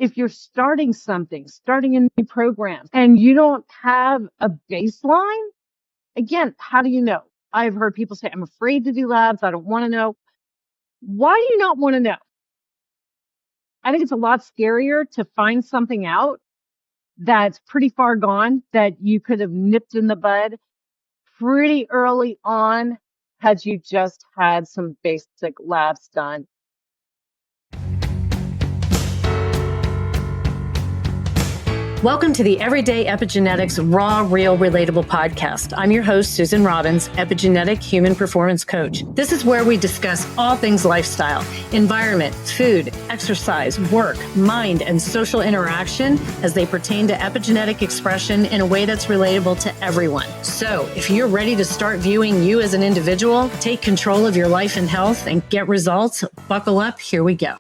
if you're starting something, starting a new program, and you don't have a baseline, again, how do you know? I've heard people say, I'm afraid to do labs. I don't want to know. Why do you not want to know? I think it's a lot scarier to find something out that's pretty far gone that you could have nipped in the bud pretty early on had you just had some basic labs done. Welcome to the Everyday Epigenetics Raw, Real, Relatable podcast. I'm your host, Susan Robbins, epigenetic human performance coach. This is where we discuss all things lifestyle, environment, food, exercise, work, mind, and social interaction as they pertain to epigenetic expression in a way that's relatable to everyone. So if you're ready to start viewing you as an individual, take control of your life and health, and get results, buckle up, here we go.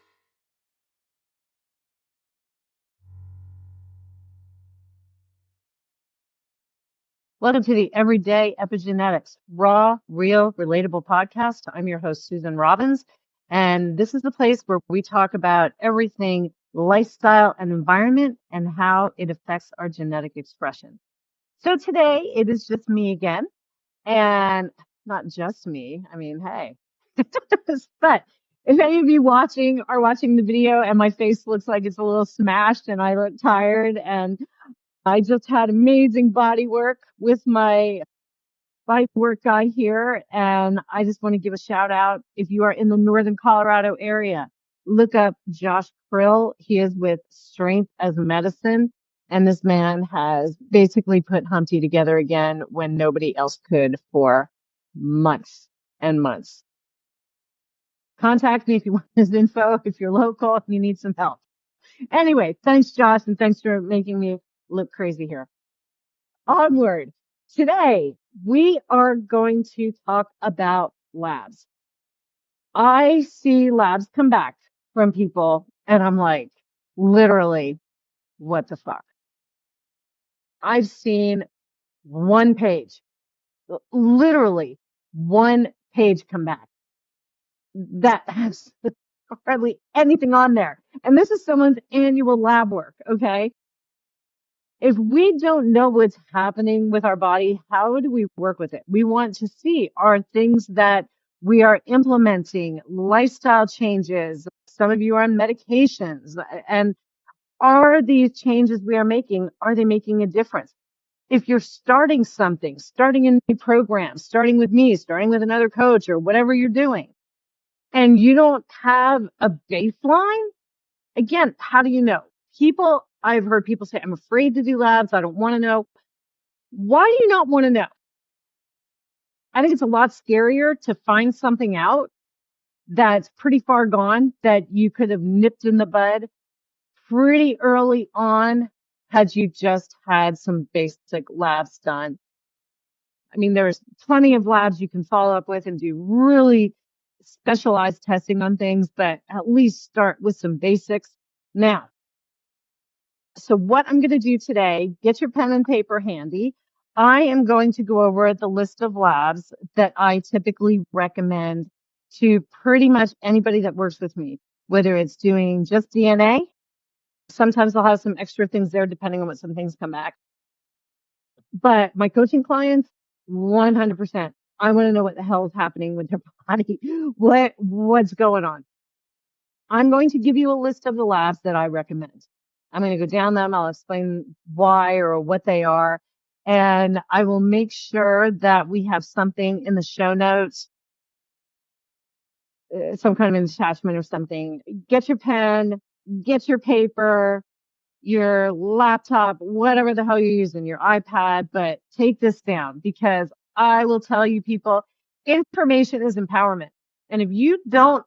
Welcome to the Everyday Epigenetics Raw, Real, Relatable podcast. I'm your host, Susan Robbins, and this is the place where we talk about everything lifestyle and environment and how it affects our genetic expression. So today it is just me again, and not just me. I mean, hey, but if any of you are watching the video and my face looks like it's a little smashed and I look tired, and I just had amazing body work with my body work guy here. And I just want to give a shout out. If you are in the Northern Colorado area, look up Josh Krill. He is with Strength as Medicine. And this man has basically put Humpty together again when nobody else could for months and months. Contact me if you want his info, if you're local, if you need some help. Anyway, thanks, Josh, and thanks for making me look crazy here. Onward. Today, we are going to talk about labs. I see labs come back from people, and I'm like, literally, what the fuck? I've seen one page, literally one page come back that has hardly anything on there. And this is someone's annual lab work, okay? If we don't know what's happening with our body, how do we work with it? We want to see, are things that we are implementing, lifestyle changes. Some of you are on medications, and are these changes we are making, are they making a difference? If you're starting something, starting a new program, starting with me, starting with another coach, or whatever you're doing, and you don't have a baseline, again, how do you know? I've heard people say, I'm afraid to do labs. I don't want to know. Why do you not want to know? I think it's a lot scarier to find something out that's pretty far gone that you could have nipped in the bud pretty early on had you just had some basic labs done. I mean, there's plenty of labs you can follow up with and do really specialized testing on things, but at least start with some basics. Now, so what I'm going to do today, get your pen and paper handy. I am going to go over the list of labs that I typically recommend to pretty much anybody that works with me, whether it's doing just DNA. Sometimes I'll have some extra things there depending on what some things come back. But my coaching clients, 100%. I want to know what the hell is happening with their body. What's going on? I'm going to give you a list of the labs that I recommend. I'm going to go down them. I'll explain why or what they are. And I will make sure that we have something in the show notes, some kind of attachment or something. Get your pen, get your paper, your laptop, whatever the hell you're using, your iPad, but take this down because I will tell you people, information is empowerment. And if you don't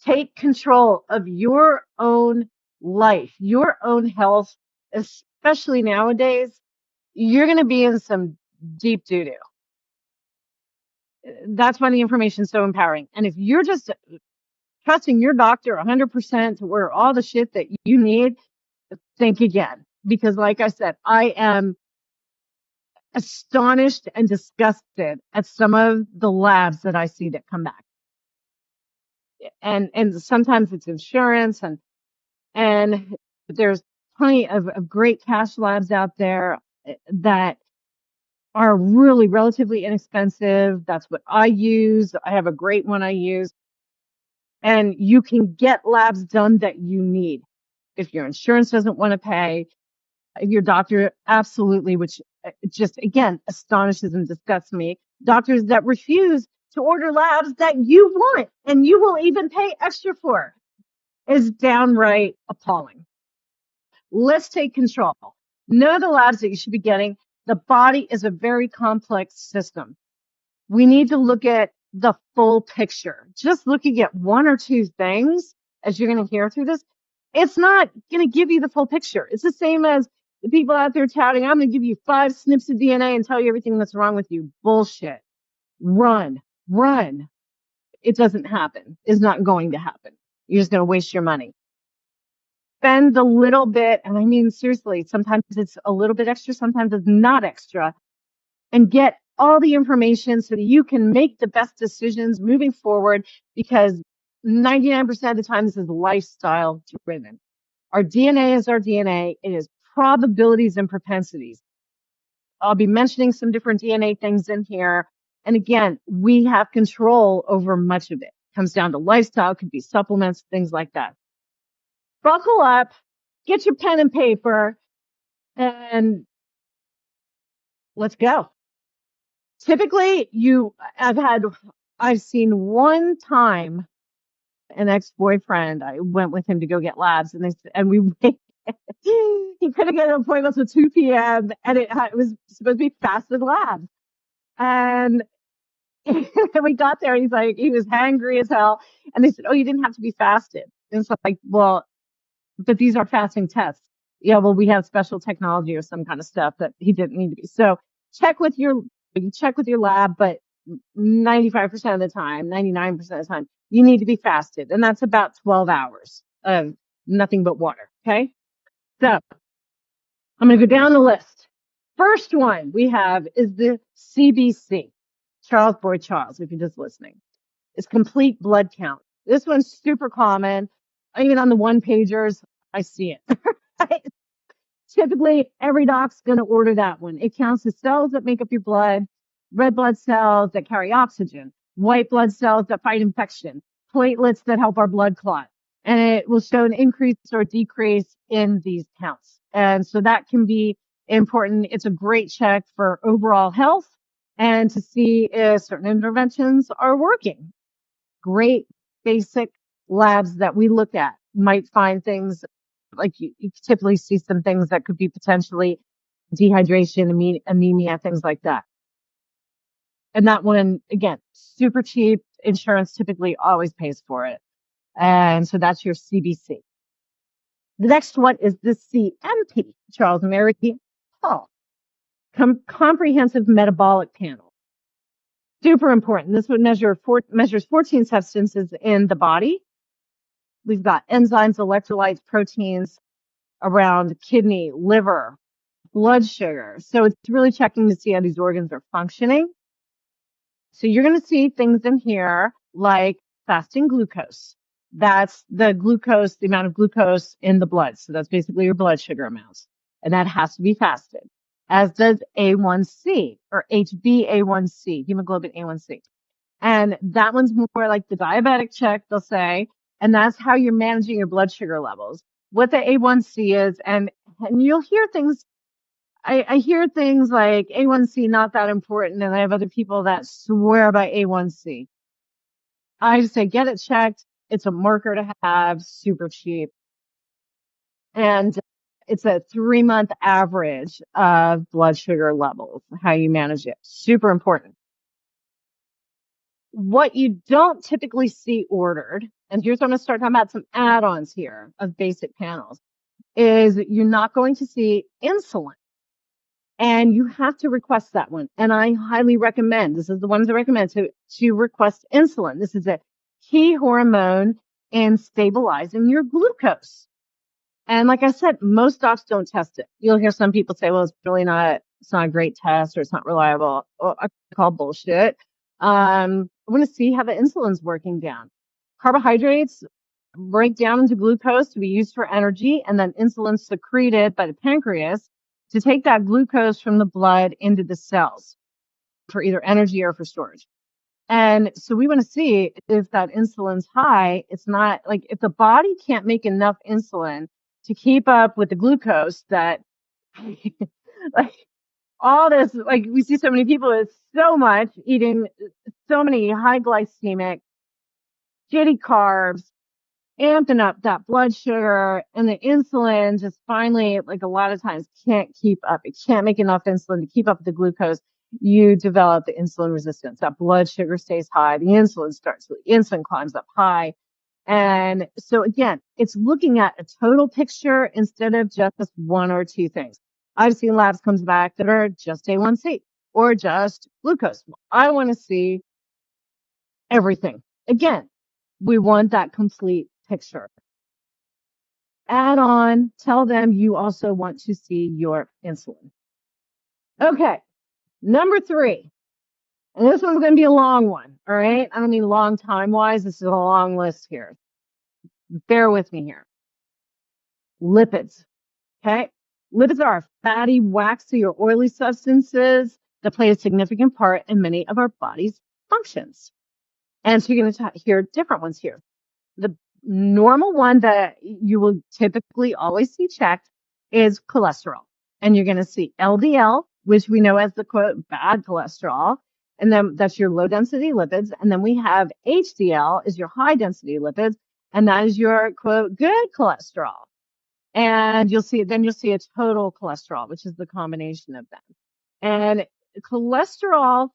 take control of your own life, your own health, especially nowadays, you're going to be in some deep doo-doo. That's why the information is so empowering. And if you're just trusting your doctor 100% to order all the shit that you need, think again. Because like I said, I am astonished and disgusted at some of the labs that I see that come back. And sometimes it's insurance and There's plenty of great cash labs out there that are really relatively inexpensive. That's what I use. I have a great one I use. And you can get labs done that you need. If your insurance doesn't want to pay, if your doctor, absolutely, which just again astonishes and disgusts me. Doctors that refuse to order labs that you want and you will even pay extra for is downright appalling. Let's take control. Know the labs that you should be getting. The body is a very complex system. We need to look at the full picture. Just looking at one or two things, as you're going to hear through this, it's not going to give you the full picture. It's the same as the people out there touting, I'm going to give you 5 snips of DNA and tell you everything that's wrong with you. Bullshit. Run. It doesn't happen. It's not going to happen. You're just going to waste your money. Spend a little bit, and I mean, seriously, sometimes it's a little bit extra, sometimes it's not extra, and get all the information so that you can make the best decisions moving forward, because 99% of the time this is lifestyle driven. Our DNA is our DNA. It is probabilities and propensities. I'll be mentioning some different DNA things in here. And again, we have control over much of it. It comes down to lifestyle, could be supplements, things like that. Buckle up, get your pen and paper, and let's go. Typically, I've seen one time an ex-boyfriend, I went with him to go get labs, and he couldn't get an appointment until 2 p.m. and it was supposed to be fasted labs. And we got there and he was hangry as hell. And they said, oh, you didn't have to be fasted. And it's like, well, but these are fasting tests. Yeah, well, we have special technology or some kind of stuff that he didn't need to be. So check with your lab, but 95% of the time, 99% of the time, you need to be fasted. And that's about 12 hours of nothing but water. Okay. So I'm going to go down the list. First one we have is the CBC, Charles Boy Charles, if you're just listening. It's complete blood count. This one's super common. Even on the one pagers, I see it. Typically, every doc's going to order that one. It counts the cells that make up your blood, red blood cells that carry oxygen, white blood cells that fight infection, platelets that help our blood clot. And it will show an increase or decrease in these counts. And so that can be important. It's a great check for overall health and to see if certain interventions are working. Great basic labs that we look at might find things like you typically see some things that could be potentially dehydration, anemia, things like that. And that one, again, super cheap. Insurance typically always pays for it. And so that's your CBC. The next one is the CMP, Charles Mary Paul, Comprehensive Metabolic Panel. Super important. This one measures 14 substances in the body. We've got enzymes, electrolytes, proteins around kidney, liver, blood sugar. So it's really checking to see how these organs are functioning. So you're going to see things in here like fasting glucose. That's the glucose, the amount of glucose in the blood. So that's basically your blood sugar amounts. And that has to be fasted, as does A1C or HbA1c, hemoglobin A1c. And that one's more like the diabetic check, they'll say. And that's how you're managing your blood sugar levels, what the A1C is. And you'll hear things. I hear things like A1C not that important. And I have other people that swear by A1C. I just say, get it checked. It's a marker to have, super cheap. And it's a 3-month average of blood sugar levels, how you manage it. Super important. What you don't typically see ordered, and here's what I'm going to start talking about some add-ons here of basic panels, is you're not going to see insulin. And you have to request that one. And I highly recommend, this is the ones I recommend, to request insulin. This is a key hormone in stabilizing your glucose. And like I said, most docs don't test it. You'll hear some people say, well, it's not a great test or it's not reliable. Well, I call bullshit. I want to see how the insulin's working down. Carbohydrates, break down into glucose to be used for energy, and then insulin secreted by the pancreas to take that glucose from the blood into the cells for either energy or for storage. And so we want to see if that insulin's high. It's not like if the body can't make enough insulin to keep up with the glucose that like all this, like we see so many people with so much eating so many high glycemic, shitty carbs, amping up that blood sugar, and the insulin just finally, like a lot of times, can't keep up. It can't make enough insulin to keep up with the glucose. You develop the insulin resistance. That blood sugar stays high. The insulin climbs up high. And so again, it's looking at a total picture instead of just one or two things. I've seen labs comes back that are just A1C or just glucose. I want to see everything. Again, we want that complete picture. Add on, tell them you also want to see your insulin. Okay, number 3. And this one's going to be a long one, all right? I don't mean long time-wise. This is a long list here. Bear with me here. Lipids, okay? Lipids are fatty, waxy, or oily substances that play a significant part in many of our body's functions. And so you're going to hear different ones here. The normal one that you will typically always see checked is cholesterol. And you're going to see LDL, which we know as the quote bad cholesterol. And then that's your low density lipids. And then we have HDL is your high density lipids. And that is your quote good cholesterol. And you'll see a total cholesterol, which is the combination of them. And cholesterol,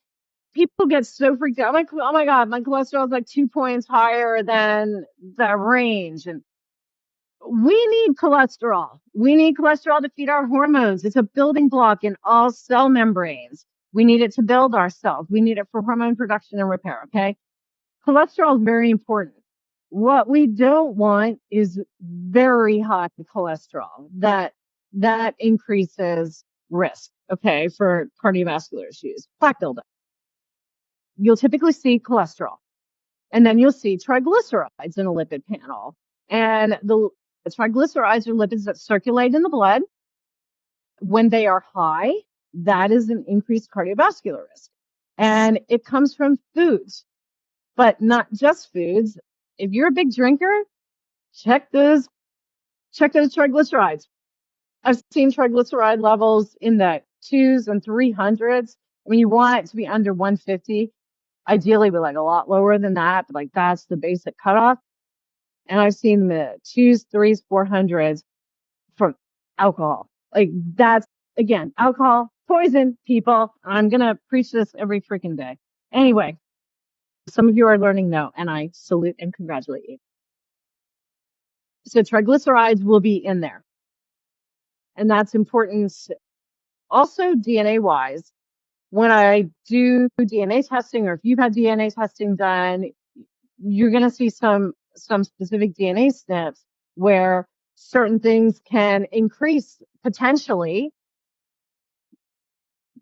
people get so freaked out. Like, oh my God, my cholesterol is like 2 points higher than the range. And we need cholesterol. We need cholesterol to feed our hormones. It's a building block in all cell membranes. We need it to build our cells. We need it for hormone production and repair. Okay. Cholesterol is very important. What we don't want is very high cholesterol. That increases risk. Okay. For cardiovascular issues, plaque buildup. You'll typically see cholesterol, and then you'll see triglycerides in a lipid panel. And the triglycerides are lipids that circulate in the blood. When they are high, that is an increased cardiovascular risk. And it comes from foods, but not just foods. If you're a big drinker, check those triglycerides. I've seen triglyceride levels in the 2s and 300s. I mean, you want it to be under 150. Ideally, we like a lot lower than that, but like that's the basic cutoff. And I've seen the 2s, 3s, 400s from alcohol. Like that's, again, alcohol, poison, people. I'm going to preach this every freaking day. Anyway, some of you are learning now, and I salute and congratulate you. So triglycerides will be in there. And that's important. Also, DNA wise, when I do DNA testing, or if you've had DNA testing done, you're going to see some specific DNA SNPs where certain things can increase potentially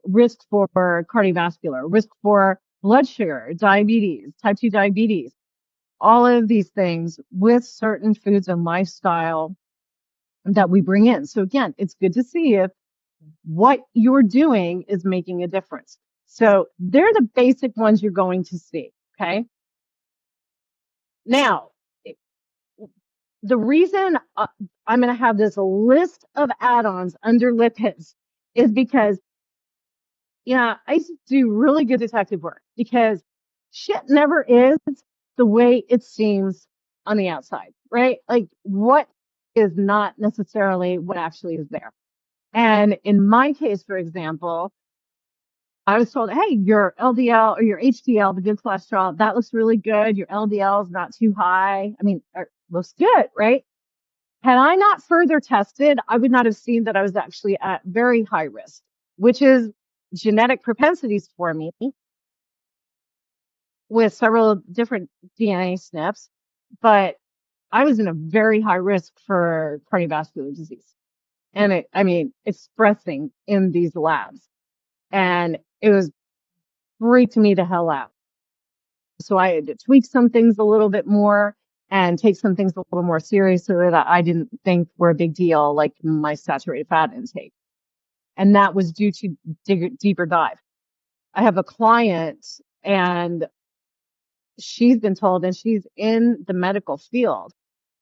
risk for cardiovascular, risk for blood sugar, diabetes, type 2 diabetes, all of these things with certain foods and lifestyle that we bring in. So again, it's good to see if what you're doing is making a difference. So they're the basic ones you're going to see. Okay. Now, the reason I'm going to have this list of add-ons under lipids is because, I used to do really good detective work because shit never is the way it seems on the outside, right? Like what is not necessarily what actually is there. And in my case, for example, I was told, hey, your LDL or your HDL, the good cholesterol, that looks really good. Your LDL is not too high. I mean, it looks good, right? Had I not further tested, I would not have seen that I was actually at very high risk, which is genetic propensities for me with several different DNA SNPs. But I was in a very high risk for cardiovascular disease. And expressing in these labs. And it was freaked me the hell out. So I had to tweak some things a little bit more. and take some things a little more seriously that I didn't think were a big deal, like my saturated fat intake. And that was due to deeper dive. I have a client and she's been told, and she's in the medical field,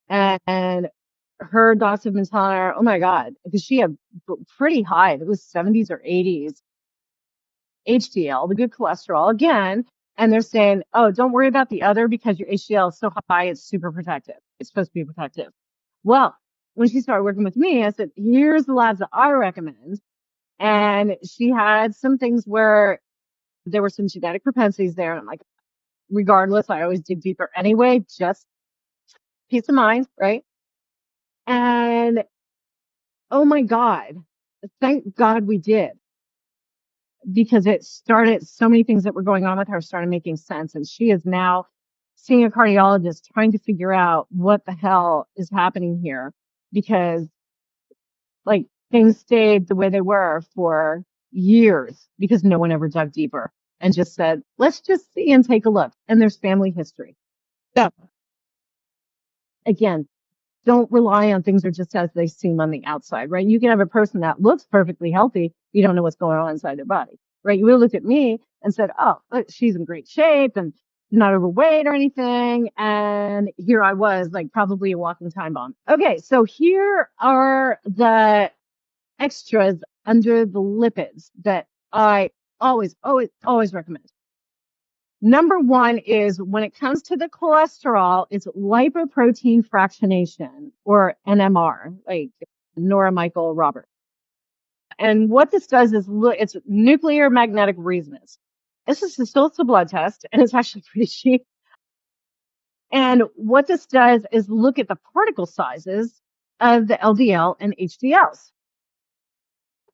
and her docs have been telling her, oh my God, because she had pretty high, it was 70s or 80s HDL, the good cholesterol again. And they're saying, oh, don't worry about the other because your HDL is so high, it's super protective. It's supposed to be protective. Well, when she started working with me, I said, here's the labs that I recommend. And she had some things where there were some genetic propensities there. And I'm like, regardless, I always dig deeper anyway, just peace of mind, right? And oh my God, thank God we did, because it started, so many things that were going on with her started making sense. And she is now seeing a cardiologist trying to figure out what the hell is happening here, because like things stayed the way they were for years because no one ever dug deeper and just said, let's just see and take a look. And there's family history. So again, don't rely on things that are just as they seem on the outside, right? You can have a person that looks perfectly healthy. You don't know what's going on inside their body, right? You would look at me and said, oh, she's in great shape and not overweight or anything. And here I was, like probably a walking time bomb. Okay. So here are the extras under the lipids that I always, always, always recommend. Number one is when it comes to the cholesterol, it's lipoprotein fractionation, or NMR, like Nora Michael Robert. And what this does is it's nuclear magnetic resonance. This is still a blood test, and it's actually pretty cheap. And what this does is look at the particle sizes of the LDL and HDLs.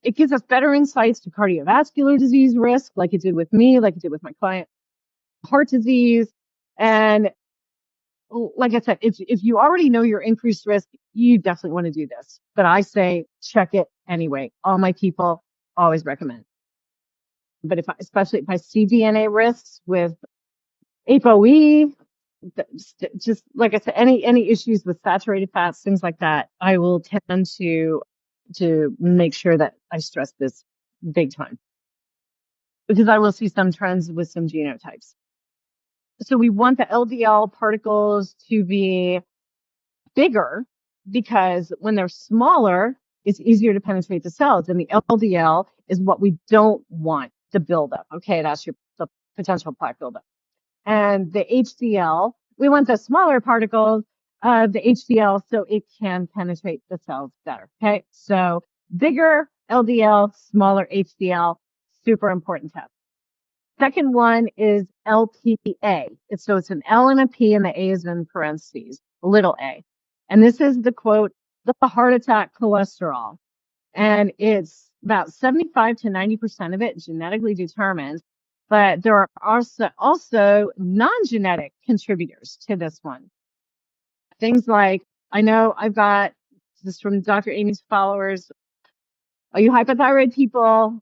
It gives us better insights to cardiovascular disease risk, like it did with me, like it did with my client, heart disease. And like I said, if you already know your increased risk, you definitely want to do this. But I say check it anyway. All my people always recommend. But especially if I see DNA risks with ApoE, just like I said, any issues with saturated fats, things like that, I will tend to make sure that I stress this big time, because I will see some trends with some genotypes. So we want the LDL particles to be bigger, because when they're smaller, it's easier to penetrate the cells. And the LDL is what we don't want to build up. Okay, that's the potential plaque buildup. And the HDL, we want the smaller particles of the HDL so it can penetrate the cells better. Okay, so bigger LDL, smaller HDL, super important test. Second one is LPA. It's an L and a P, and the A is in parentheses, little a. And this is the quote, the heart attack cholesterol. And it's about 75 to 90% of it genetically determined. But there are also non-genetic contributors to this one. Things like, I know I've got this from Dr. Amy's followers. Are you hypothyroid people?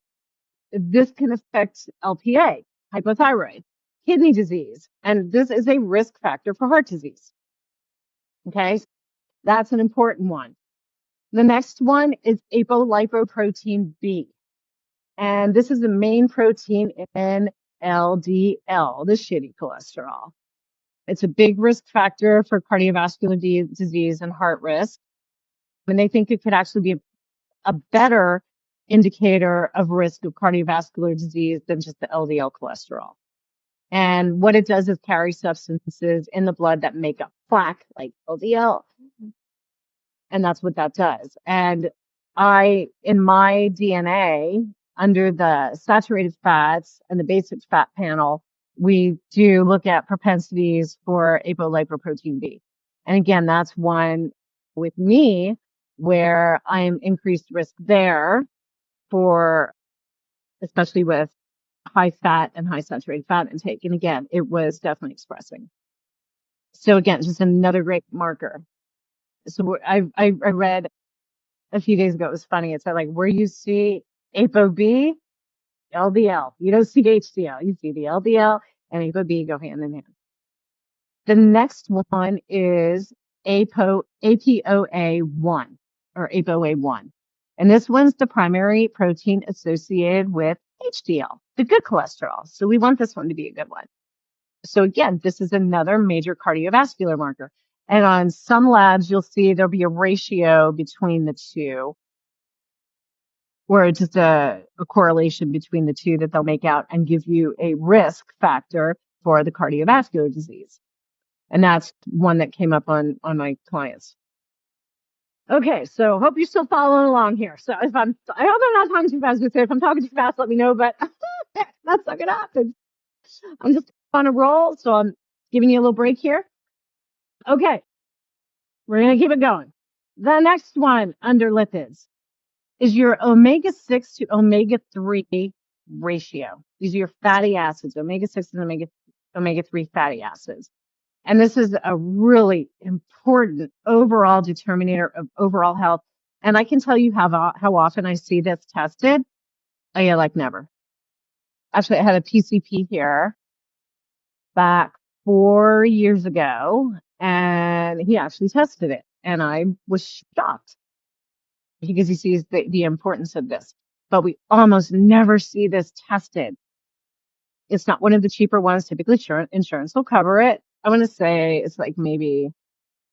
This can affect LPA, hypothyroid, kidney disease, and this is a risk factor for heart disease. Okay, that's an important one. The next one is apolipoprotein B. And this is the main protein in LDL, the shitty cholesterol. It's a big risk factor for cardiovascular disease and heart risk. And they think it could actually be a better indicator of risk of cardiovascular disease than just the LDL cholesterol. And what it does is carry substances in the blood that make up plaque, like LDL. And that's what that does. And in my DNA, under the saturated fats and the basic fat panel, we do look at propensities for apolipoprotein B. And again, that's one with me where I'm increased risk there for, especially with high fat and high saturated fat intake. And again, it was definitely expressing. So again, just another great marker. So I read a few days ago, it was funny. It said like, where you see ApoB, LDL. You don't see HDL. You see the LDL and ApoB go hand in hand. The next one is APOA1 or APOA1. And this one's the primary protein associated with HDL, the good cholesterol. So we want this one to be a good one. So again, this is another major cardiovascular marker. And on some labs, you'll see there'll be a ratio between the two, or it's just a correlation between the two that they'll make out and give you a risk factor for the cardiovascular disease. And that's one that came up on my clients. Okay, so hope you're still following along here. So I hope I'm not talking too fast. If I'm talking too fast, let me know, but that's not gonna happen. I'm just on a roll, so I'm giving you a little break here. Okay, we're gonna keep it going. The next one under lipids is your omega-6 to omega-3 ratio. These are your fatty acids, omega-6 and omega-3 fatty acids. And this is a really important overall determinator of overall health. And I can tell you how often I see this tested. Oh yeah, like never. Actually, I had a PCP here back 4 years ago, and he actually tested it. And I was shocked because he sees the importance of this. But we almost never see this tested. It's not one of the cheaper ones. Typically, insurance will cover it. I want to say it's like maybe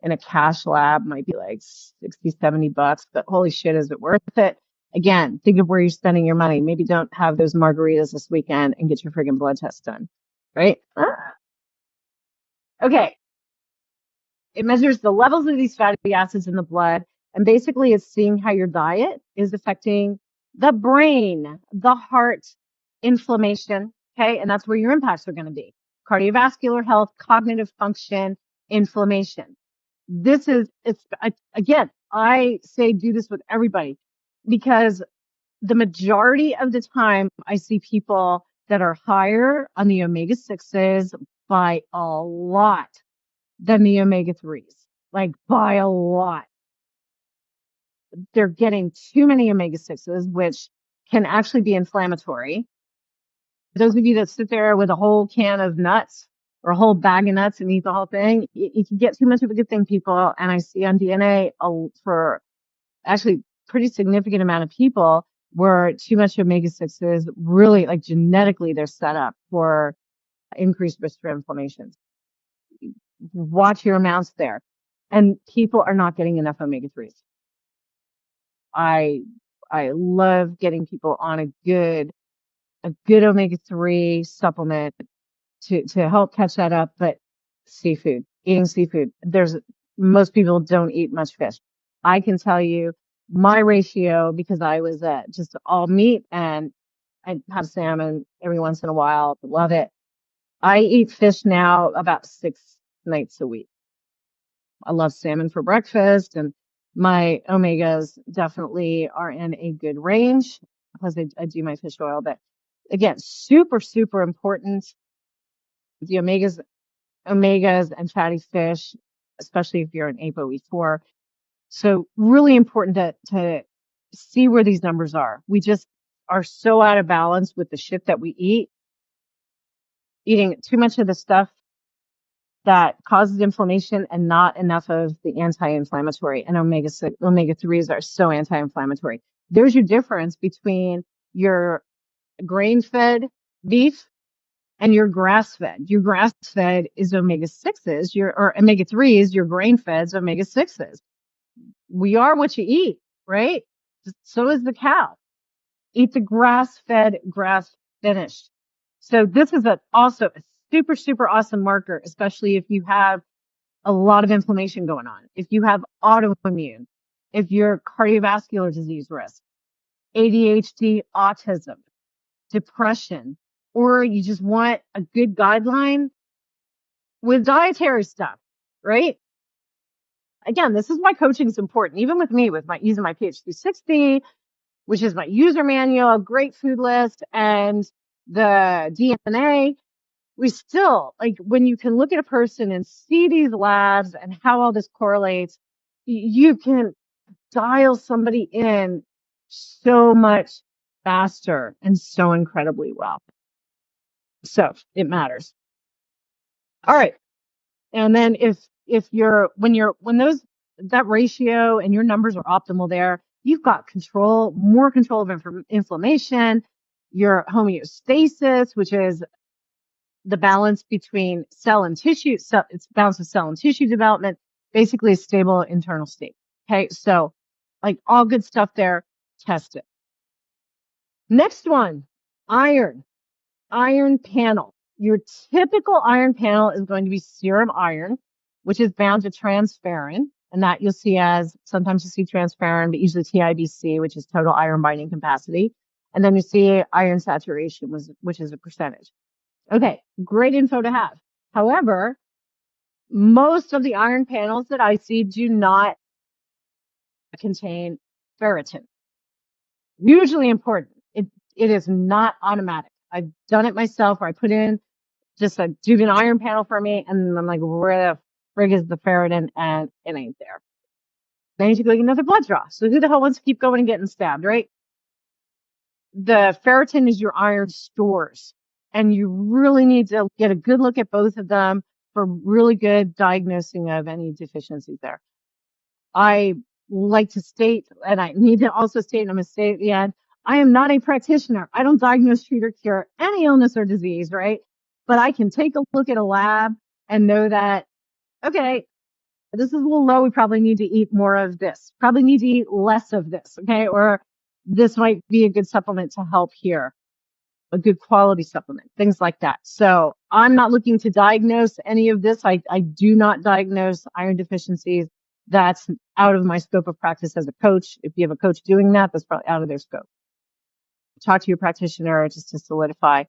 in a cash lab might be like 60, $70, but holy shit, is it worth it? Again, think of where you're spending your money. Maybe don't have those margaritas this weekend and get your friggin' blood test done, right? Okay. It measures the levels of these fatty acids in the blood, and basically it's seeing how your diet is affecting the brain, the heart, inflammation. Okay. And that's where your impacts are going to be. Cardiovascular health, cognitive function, inflammation. Again, I say do this with everybody because the majority of the time I see people that are higher on the omega-6s by a lot than the omega-3s, like by a lot. They're getting too many omega-6s, which can actually be inflammatory. Those of you that sit there with a whole can of nuts or a whole bag of nuts and eat the whole thing, you can get too much of a good thing, people. And I see on DNA for actually pretty significant amount of people where too much omega-6s really, like genetically, they're set up for increased risk for inflammation. Watch your amounts there. And people are not getting enough omega-3s. I love getting people on a good omega-3 supplement to help catch that up. But eating seafood, most people don't eat much fish. I can tell you my ratio, because I was just all meat and I have salmon every once in a while. Love it. I eat fish now about 6 nights a week. I love salmon for breakfast, and my omegas definitely are in a good range. Plus I do my fish oil, but again, super, super important. The omegas and fatty fish, especially if you're an ApoE4. So really important to see where these numbers are. We just are so out of balance with the shit that we eat, eating too much of the stuff that causes inflammation and not enough of the anti-inflammatory. And omega-3s are so anti-inflammatory. There's your difference between your grain-fed beef and your grass-fed. Your grass-fed is omega-6s, or omega-3s, your grain-fed's omega-6s. We are what you eat, right? So is the cow. Eat the grass-fed, grass-finished. So this is also a super, super awesome marker, especially if you have a lot of inflammation going on, if you have autoimmune, if you're cardiovascular disease risk, ADHD, autism, depression, or you just want a good guideline with dietary stuff, right? Again, this is why coaching is important, even with me, using my PH360, which is my user manual, great food list, and the DNA. We still, like, when you can look at a person and see these labs and how all this correlates, you can dial somebody in so much faster and so incredibly well. So it matters. All right. And then when that ratio and your numbers are optimal there, you've got more control of inflammation, your homeostasis, which is the balance between cell and tissue. So it's balance of cell and tissue development, basically a stable internal state. Okay. So like all good stuff there. Test it. Next one, iron panel. Your typical iron panel is going to be serum iron, which is bound to transferrin. And that you'll see sometimes you see transferrin, but usually TIBC, which is total iron binding capacity. And then you see iron saturation, which is a percentage. Okay, great info to have. However, most of the iron panels that I see do not contain ferritin. Hugely important. It is not automatic. I've done it myself where I put in do an iron panel for me, and I'm like, where the frig is the ferritin? And it ain't there. Then you need to go get another blood draw. So who the hell wants to keep going and getting stabbed, right? The ferritin is your iron stores, and you really need to get a good look at both of them for really good diagnosing of any deficiencies there. I like to state, and I need to also state, and I'm going to say at the end, I am not a practitioner. I don't diagnose, treat, or cure any illness or disease, right? But I can take a look at a lab and know that, okay, this is a little low. We probably need to eat more of this. Probably need to eat less of this, okay? Or this might be a good supplement to help here, a good quality supplement, things like that. So I'm not looking to diagnose any of this. I do not diagnose iron deficiencies. That's out of my scope of practice as a coach. If you have a coach doing that, that's probably out of their scope. Talk to your practitioner just to solidify.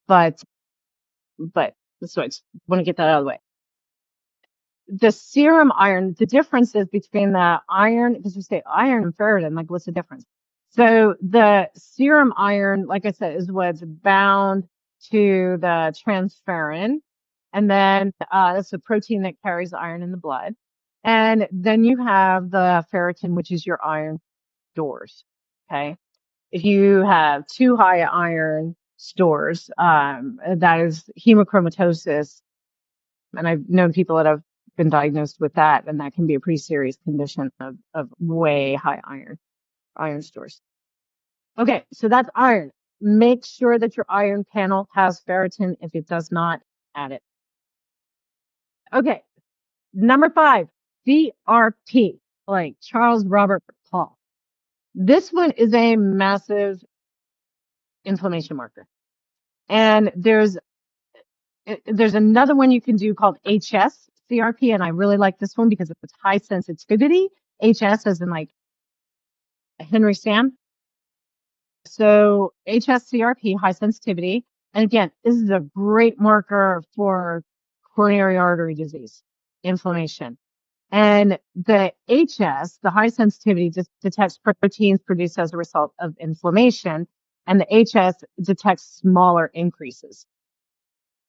But so I just want to get that out of the way. The serum iron, the difference is between the iron, because we say iron and ferritin, like what's the difference? So the serum iron, like I said, is what's bound to the transferrin. And then that's a protein that carries iron in the blood. And then you have the ferritin, which is your iron stores. Okay. If you have too high iron stores, that is hemochromatosis. And I've known people that have been diagnosed with that, and that can be a pretty serious condition of way high iron stores. Okay, so that's iron. Make sure that your iron panel has ferritin. If it does not, add it. Okay, number 5, CRP, like Charles Robert Paul. This one is a massive inflammation marker. And there's another one you can do called HS CRP, and I really like this one because it's high sensitivity. HS as in like Henry Sam. So HS CRP, high sensitivity. And again, this is a great marker for coronary artery disease, inflammation. And the HS, the high sensitivity, just detects proteins produced as a result of inflammation, and the HS detects smaller increases.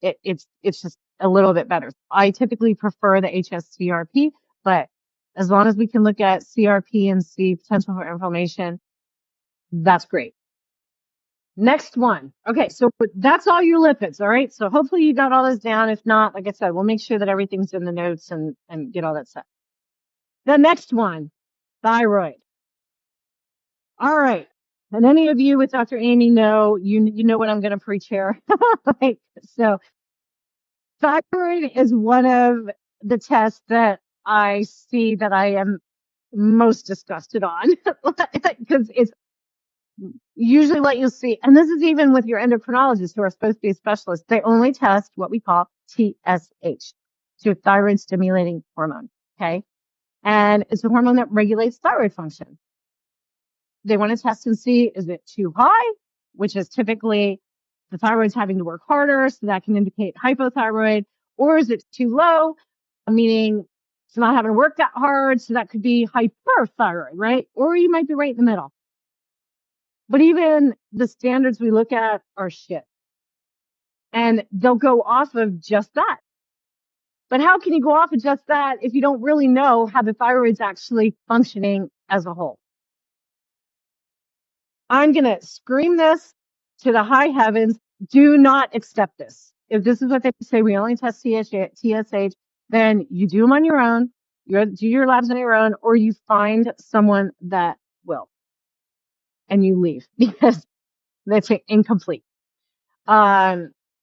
It's just a little bit better. I typically prefer the HS-CRP, but as long as we can look at CRP and see potential for inflammation, that's great. Next one. Okay, so that's all your lipids, all right? So hopefully you got all this down. If not, like I said, we'll make sure that everything's in the notes and get all that stuff. The next one, thyroid. All right. And any of you with Dr. Amy know, you know what I'm going to preach here. Right? So thyroid is one of the tests that I see that I am most disgusted on because it's usually what you'll see. And this is even with your endocrinologists who are supposed to be specialists. They only test what we call TSH, so thyroid stimulating hormone. Okay. And it's a hormone that regulates thyroid function. They want to test and see, is it too high, which is typically the thyroid's having to work harder, so that can indicate hypothyroid, or is it too low, meaning it's not having to work that hard, so that could be hyperthyroid, right? Or you might be right in the middle. But even the standards we look at are shit. And they'll go off of just that. But how can you go off of just that if you don't really know how the thyroid's actually functioning as a whole? I'm going to scream this to the high heavens. Do not accept this. If this is what they say, we only test TSH. then you do them on your own. You do your labs on your own, or you find someone that will, and you leave because that's incomplete.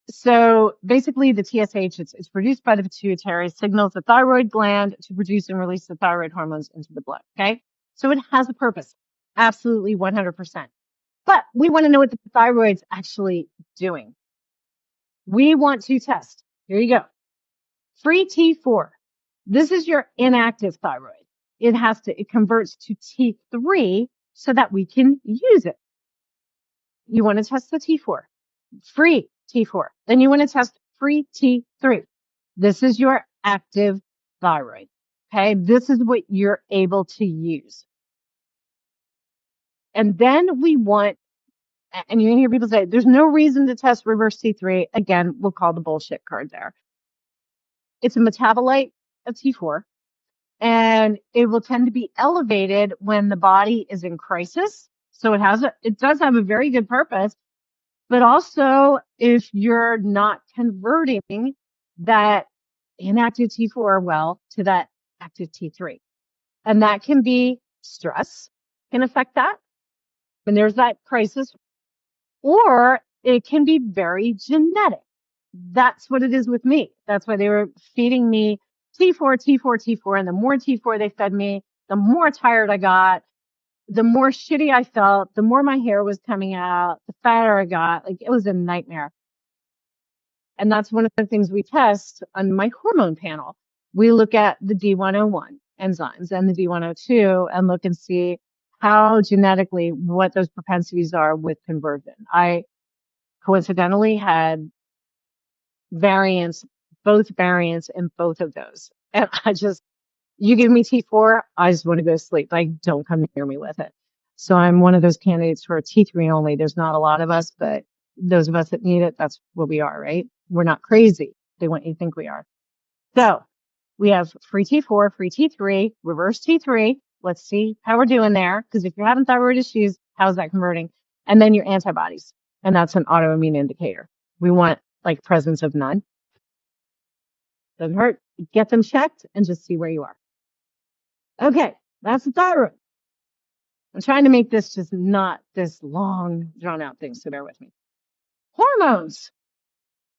So basically the TSH, it's produced by the pituitary, signals the thyroid gland to produce and release the thyroid hormones into the blood. Okay. So it has a purpose. Absolutely 100%. But we want to know what the thyroid's actually doing. We want to test. Here you go. Free T4. This is your inactive thyroid. It converts to T3 so that we can use it. You want to test the T4. Free T4. Then you want to test free T3. This is your active thyroid. Okay. This is what you're able to use. And then we want, and you're going to hear people say, there's no reason to test reverse T3. Again, we'll call the bullshit card there. It's a metabolite of T4, and it will tend to be elevated when the body is in crisis. So it does have a very good purpose. But also, if you're not converting that inactive T4 well to that active T3, and that can be stress can affect that when there's that crisis, or it can be very genetic. That's what it is with me. That's why they were feeding me T4, T4, T4, and the more T4 they fed me, the more tired I got, the more shitty I felt, the more my hair was coming out, the fatter I got. Like, it was a nightmare. And that's one of the things we test on my hormone panel. We look at the D101 enzymes and the D102 and look and see how genetically, what those propensities are with conversion. I coincidentally had both variants in both of those. And you give me T4, I just want to go to sleep. Like, don't come near me with it. So I'm one of those candidates for T3 only. There's not a lot of us, but those of us that need it, that's what we are, right? We're not crazy. They want you to think we are. So we have free T4, free T3, reverse T3. Let's see how we're doing there. Because if you're having thyroid issues, how's that converting? And then your antibodies. And that's an autoimmune indicator. We want like presence of none. Doesn't hurt. Get them checked and just see where you are. Okay, that's the thyroid. I'm trying to make this just not this long, drawn out thing, so bear with me. Hormones.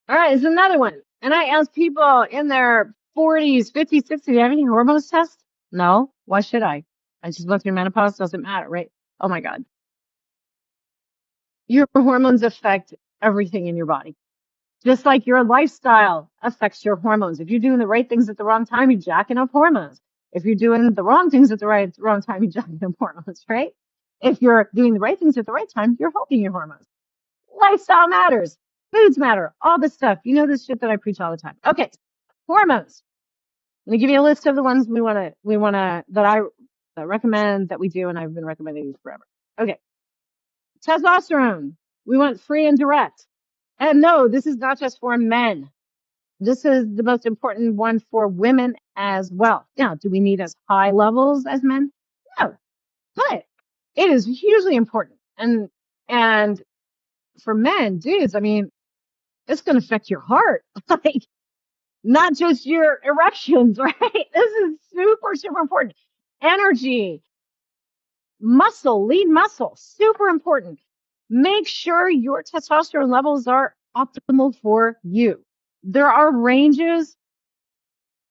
All right, it's another one. And I ask people in their 40s, 50s, 60s, do you have any hormones tests? No. Why should I? I just went through menopause. Doesn't matter, right? Oh my God. Your hormones affect everything in your body. Just like your lifestyle affects your hormones. If you're doing the right things at the wrong time, you're jacking up hormones. If you're doing the wrong things at the wrong time, you're jacking up hormones, right? If you're doing the right things at the right time, you're helping your hormones. Lifestyle matters. Foods matter. All this stuff. You know this shit that I preach all the time. Okay. Hormones. Let me give you a list of the ones that I recommend that we do, and I've been recommending these forever. Okay. Testosterone. We want free and direct. And no, this is not just for men. This is the most important one for women as well. Now, do we need as high levels as men? No, but it is hugely important. And for men, dudes, I mean, it's going to affect your heart, like not just your erections, right? This is super, super important. Energy, muscle, lean muscle, super important. Make sure your testosterone levels are optimal for you. There are ranges,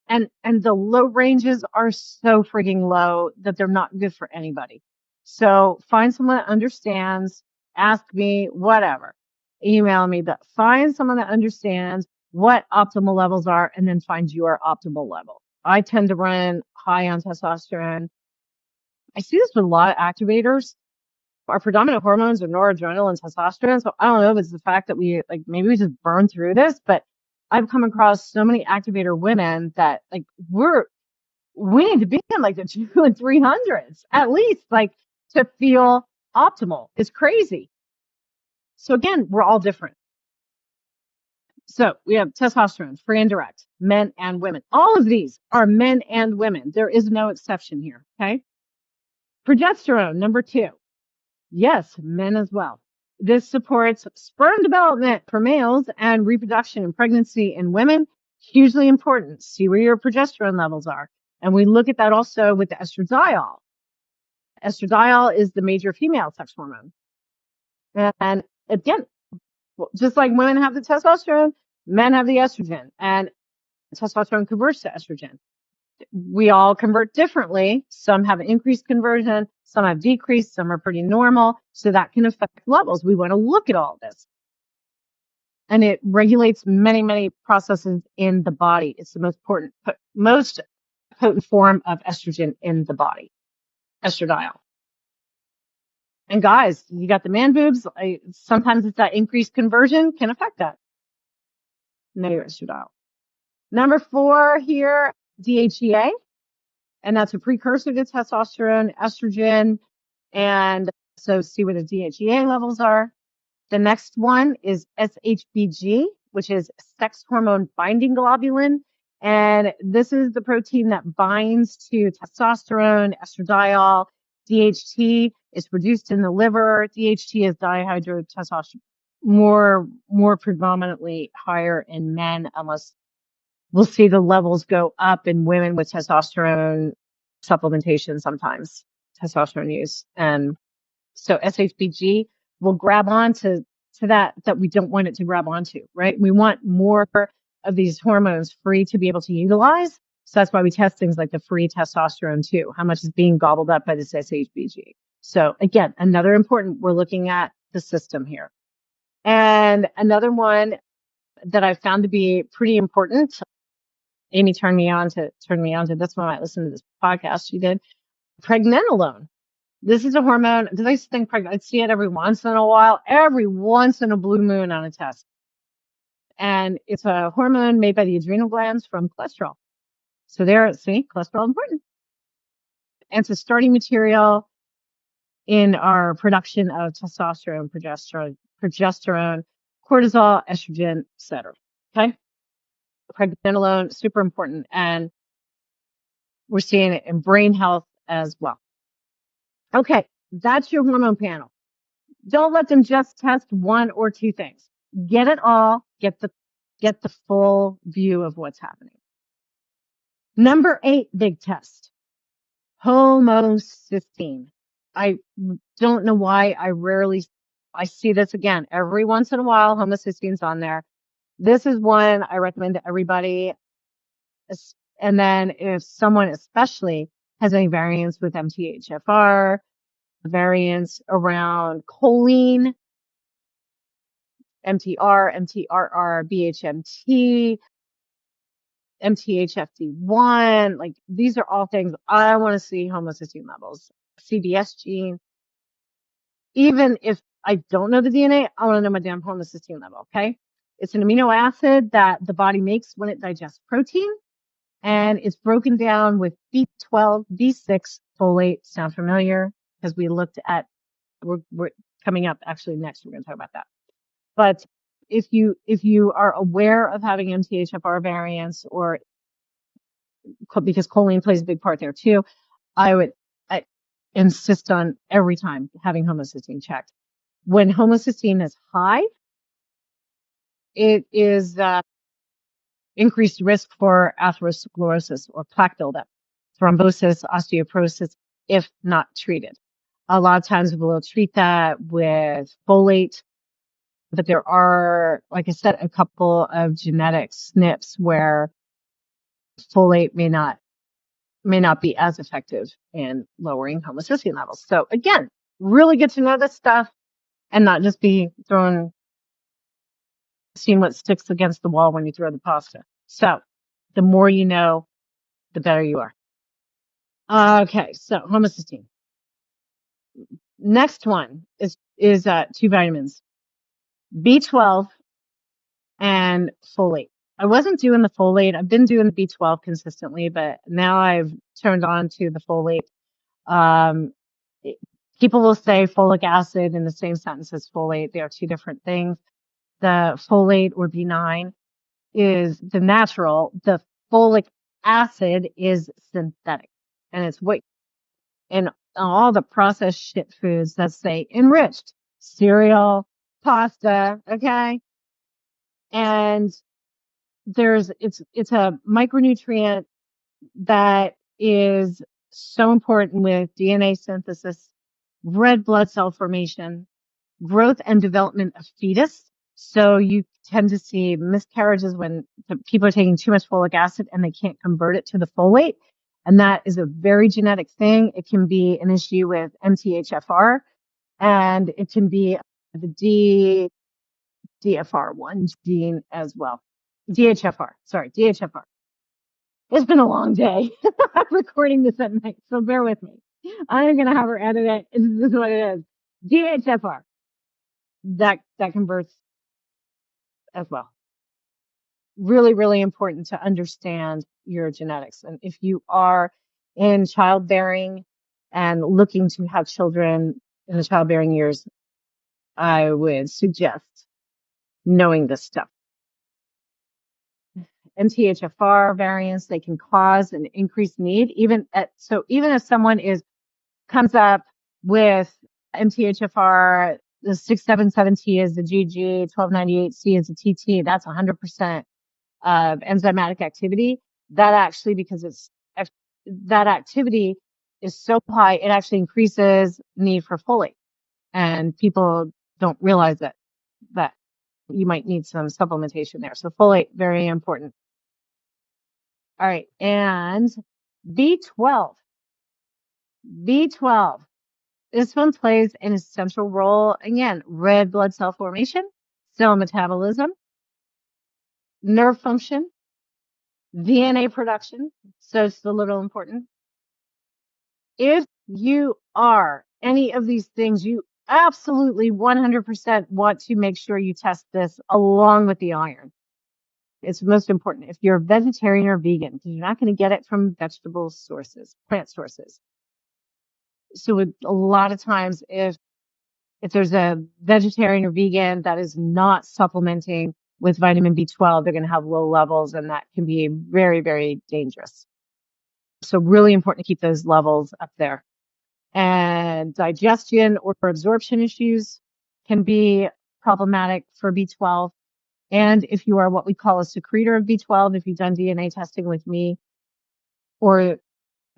and the low ranges are so freaking low that they're not good for anybody. So find someone that understands, ask me, whatever, email me, but find someone that understands what optimal levels are and then find your optimal level. I tend to run high on testosterone. I see this with a lot of activators. Our predominant hormones are noradrenaline and testosterone. So I don't know if it's the fact that maybe we just burn through this, but I've come across so many activator women that like we need to be in like the 200s and 300s at least, like to feel optimal. It's crazy. So again, we're all different. So we have testosterone, free and direct, men and women. All of these are men and women. There is no exception here. Okay. Progesterone, number 2. Yes, men as well. This supports sperm development for males and reproduction and pregnancy in women. Hugely important. See where your progesterone levels are. And we look at that also with the estradiol. Estradiol is the major female sex hormone. And again, just like women have the testosterone, men have the estrogen, and testosterone converts to estrogen. We all convert differently. Some have increased conversion, some have decreased, some are pretty normal. So that can affect levels. We want to look at all this. And it regulates many, many processes in the body. It's the most potent form of estrogen in the body, estradiol. And guys, you got the man boobs. Sometimes it's that increased conversion can affect that. No, your estradiol. Number 4 here, DHEA. And that's a precursor to testosterone, estrogen. And so see what the DHEA levels are. The next one is SHBG, which is sex hormone binding globulin. And this is the protein that binds to testosterone, estradiol. DHT is produced in the liver. DHT is dihydrotestosterone, more predominantly higher in men, unless we'll see the levels go up in women with testosterone supplementation sometimes, testosterone use. And so SHBG will grab onto that we don't want it to grab onto, right? We want more of these hormones free to be able to utilize. So that's why we test things like the free testosterone too. How much is being gobbled up by this SHBG? So again, another important, we're looking at the system here. And another one that I found to be pretty important, Amy turned me on to this one. I listened to this podcast she did, pregnenolone. This is a hormone, because I think I see it every once in a while, every once in a blue moon on a test. And it's a hormone made by the adrenal glands from cholesterol. So see, cholesterol important. And it's a starting material in our production of testosterone, progesterone, cortisol, estrogen, etc. Okay. Pregnenolone, super important. And we're seeing it in brain health as well. Okay. That's your hormone panel. Don't let them just test one or two things. Get it all. Get the full view of what's happening. Number 8, big test. Homocysteine. I don't know why I see this again. Every once in a while, homocysteine's on there. This is one I recommend to everybody. And then if someone especially has any variants with MTHFR, variants around choline, MTR, MTRR, BHMT, MTHFD1, like these are all things I want to see homocysteine levels, CBS gene. Even if I don't know the DNA, I want to know my damn homocysteine level, okay? It's an amino acid that the body makes when it digests protein, and it's broken down with B12, B6, folate. Sound familiar? Because we looked at, we're coming up actually next, we're going to talk about that. But if you are aware of having MTHFR variants, or because choline plays a big part there too, I insist on every time having homocysteine checked. When homocysteine is high, it is increased risk for atherosclerosis or plaque buildup, thrombosis, osteoporosis, if not treated. A lot of times we'll treat that with folate, but there are, like I said, a couple of genetic SNPs where folate may not be as effective in lowering homocysteine levels. So again, really good to know this stuff and not just be seeing what sticks against the wall when you throw the pasta. So the more you know, the better you are. Okay, so homocysteine. Next one is 2 vitamins, B12 and folate. I wasn't doing the folate. I've been doing the B12 consistently, but now I've turned on to the folate. People will say folic acid in the same sentence as folate. They are 2 different things. The folate, or B9, is the natural. The folic acid is synthetic. And it's what in all the processed shit foods that say enriched, cereal, pasta, okay? And it's a micronutrient that is so important with DNA synthesis, red blood cell formation, growth and development of fetus. So you tend to see miscarriages when people are taking too much folic acid and they can't convert it to the folate. And that is a very genetic thing. It can be an issue with MTHFR, and it can be the DFR1 gene as well. DHFR. It's been a long day. I'm recording this at night, so bear with me. I'm going to have her edit it. This is what it is. DHFR. That converts as well. Really, really important to understand your genetics. And if you are in childbearing and looking to have children in the childbearing years, I would suggest knowing this stuff. MTHFR variants, they can cause an increased need. Even if someone comes up with MTHFR, the 677T is the GG, 1298C is the TT, that's 100% of enzymatic activity. That actually, because that activity is so high, it actually increases need for folate. And people don't realize that you might need some supplementation there. So folate, very important. All right. And B12. This one plays an essential role. Again, red blood cell formation, cell metabolism, nerve function, DNA production. So it's a little important. If you are any of these things, you absolutely 100% want to make sure you test this along with the iron. It's most important. If you're vegetarian or vegan, because you're not going to get it from vegetable sources, plant sources. So a lot of times, if there's a vegetarian or vegan that is not supplementing with vitamin B12, they're going to have low levels, and that can be very, very dangerous. So really important to keep those levels up there. And digestion or absorption issues can be problematic for B12. And if you are what we call a secretor of B12, if you've done DNA testing with me, or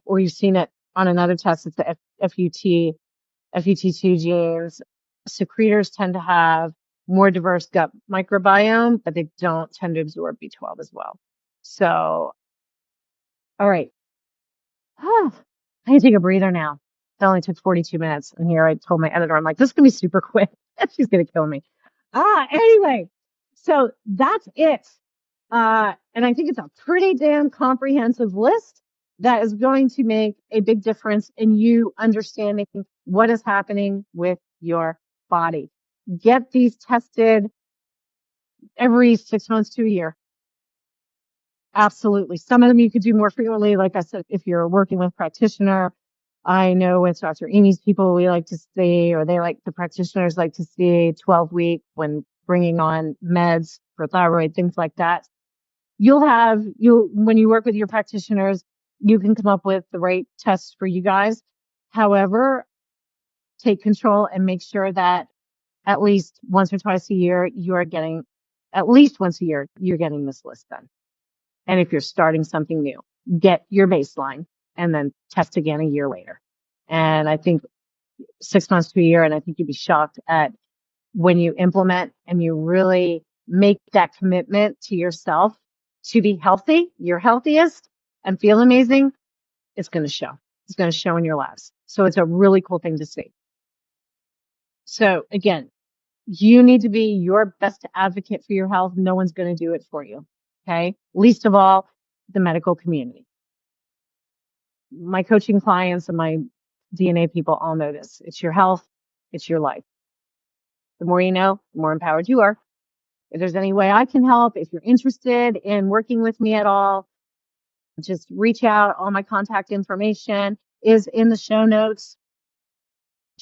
you've seen it on another test, it's the FUT2 genes. Secretors tend to have more diverse gut microbiome, but they don't tend to absorb B12 as well. So, all right. I can take a breather now. It only took 42 minutes. And here I told my editor, I'm like, this is going to be super quick. She's going to kill me. Anyway, so that's it. And I think it's a pretty damn comprehensive list that is going to make a big difference in you understanding what is happening with your body. Get these tested every 6 months to a year. Absolutely. Some of them you could do more frequently. Like I said, if you're working with a practitioner, I know with Dr. Amy's people, we like to see, or the practitioners like to see 12-week when bringing on meds for thyroid, things like that. When you work with your practitioners, you can come up with the right tests for you guys. However, take control and make sure that at least once or twice a year, you're getting this list done. And if you're starting something new, get your baseline and then test again a year later. And I think 6 months to a year, and I think you'd be shocked at when you implement and you really make that commitment to yourself to be healthy, your healthiest, and feel amazing. It's going to show. It's going to show in your labs. So it's a really cool thing to see. So again, you need to be your best advocate for your health. No one's going to do it for you. Okay. Least of all, the medical community. My coaching clients and my DNA people all know this. It's your health. It's your life. The more you know, the more empowered you are. If there's any way I can help, if you're interested in working with me at all, just reach out. All my contact information is in the show notes.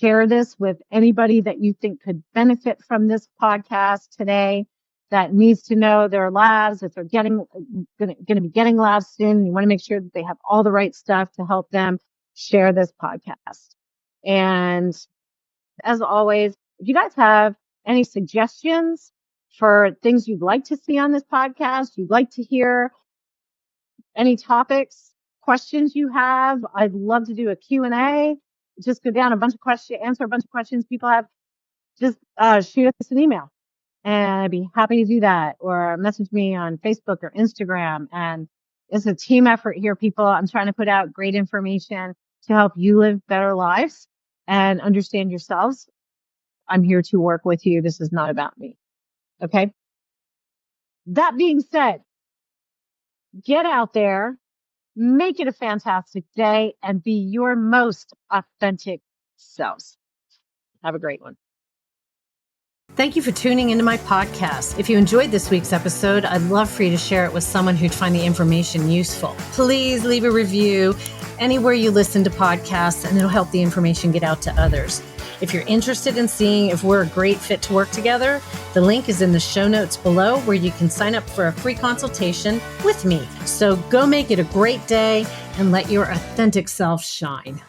Share this with anybody that you think could benefit from this podcast today, that needs to know their labs, if they're going to be getting labs soon. You want to make sure that they have all the right stuff to help them. Share this podcast. And as always, if you guys have any suggestions for things you'd like to see on this podcast, you'd like to hear, any topics, questions you have. I'd love to do a Q&A. Just go down a bunch of questions, answer a bunch of questions people have. Just shoot us an email and I'd be happy to do that, or message me on Facebook or Instagram. And it's a team effort here, people. I'm trying to put out great information to help you live better lives and understand yourselves. I'm here to work with you. This is not about me. Okay. That being said, get out there, make it a fantastic day, and be your most authentic selves. Have a great one. Thank you for tuning into my podcast. If you enjoyed this week's episode, I'd love for you to share it with someone who'd find the information useful. Please leave a review anywhere you listen to podcasts, and it'll help the information get out to others. If you're interested in seeing if we're a great fit to work together, the link is in the show notes below, where you can sign up for a free consultation with me. So go make it a great day and let your authentic self shine.